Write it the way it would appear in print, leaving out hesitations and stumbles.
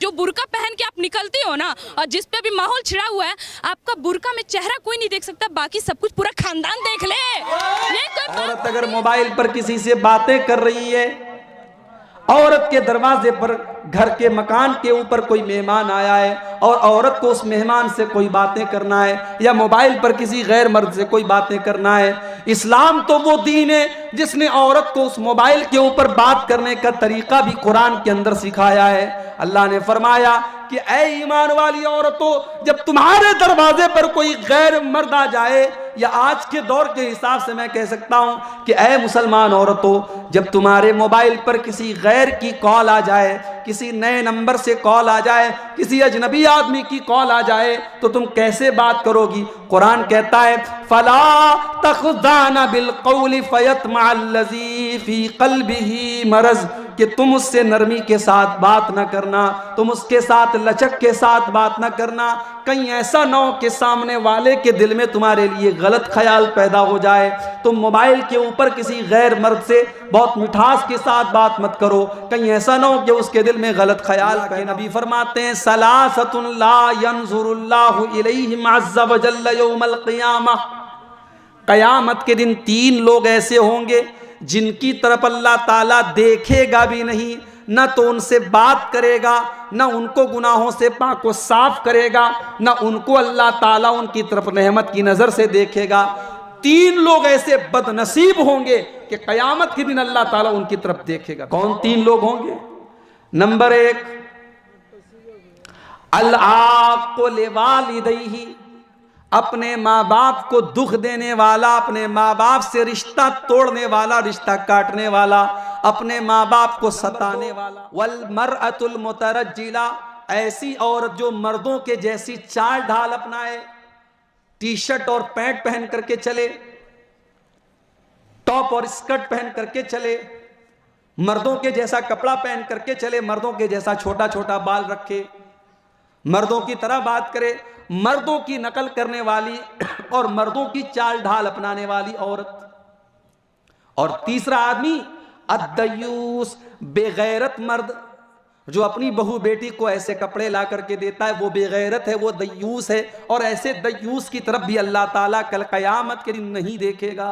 जो बुर्का पहन के आप निकलती हो ना, और जिस पे भी माहौल छिड़ा हुआ है, आपका बुर्का में चेहरा कोई नहीं देख सकता, बाकी सब कुछ पूरा खानदान देख ले। औरत अगर मोबाइल पर किसी से बातें कर रही है, औरत के दरवाजे पर घर के मकान के ऊपर कोई मेहमान आया है और औरत को उस मेहमान से कोई बातें करना है या मोबाइल पर किसी गैर मर्द से कोई बातें करना है, इस्लाम तो वो दीन है जिसने औरत को उस मोबाइल के ऊपर बात करने का तरीका भी कुरान के अंदर सिखाया है। अल्लाह ने फरमाया कि ऐ ईमान वाली औरतों, जब तुम्हारे दरवाजे पर कोई गैर मर्द आ जाए, या आज के दौर के हिसाब से मैं कह सकता हूं कि ऐ मुसलमान औरतों, जब तुम्हारे मोबाइल पर किसी गैर की कॉल आ जाए, किसी नए नंबर से कॉल आ जाए, किसी अजनबी आदमी की कॉल आ जाए, तो तुम कैसे बात करोगी? कुरान कहता है फला तखज़ाना बिल क़ौलि फ़यत्मअल्लज़ी फ़ी क़ल्बिही मरज़, कि तुम उससे नरमी के साथ बात ना करना, तुम उसके साथ लचक के साथ बात ना करना, कहीं ऐसा ना हो कि सामने वाले के दिल में तुम्हारे लिए गलत ख्याल पैदा हो जाए। तुम मोबाइल के ऊपर किसी गैर मर्द से बहुत मिठास के साथ बात मत करो, कहीं ऐसा ना हो कि उसके दिल में गलत ख्याल पैदा। नबी फरमाते हैं सलासतुन ला यंजुरुल्लाहु इलैहिम अज़्ज़ व जल्ल यौमल क़ियामह, क़यामत के दिन 3 लोग ऐसे होंगे जिनकी तरफ अल्लाह ताला देखेगा भी नहीं, न तो उनसे बात करेगा, न उनको गुनाहों से पाक व साफ करेगा, न उनको अल्लाह ताला उनकी तरफ रहमत की नजर से देखेगा। 3 लोग ऐसे बदनसीब होंगे कि कयामत के दिन अल्लाह ताला उनकी तरफ देखेगा। कौन 3 लोग होंगे? नंबर 1, अल आक़ु लिवालिदैहि, अपने माँ बाप को दुख देने वाला, अपने माँ बाप से रिश्ता तोड़ने वाला, रिश्ता काटने वाला, अपने माँ बाप को सताने वाला। वल मरअतुल मुतरज्जिला, ऐसी औरत जो मर्दों के जैसी चाल ढाल अपनाए, टी शर्ट और पैंट पहन करके चले, टॉप और स्कर्ट पहन करके चले, मर्दों के जैसा कपड़ा पहन करके चले, मर्दों के जैसा छोटा छोटा बाल रखे, मर्दों की तरह बात करे, मर्दों की नकल करने वाली और मर्दों की चाल ढाल अपनाने वाली औरत। और तीसरा आदमी अद्दयूस, बेगैरत मर्द, जो अपनी बहू बेटी को ऐसे कपड़े ला करके देता है, वो बेगैरत है, वो दयूस है। और ऐसे दयूस की तरफ भी अल्लाह ताला कल कयामत के दिन नहीं देखेगा।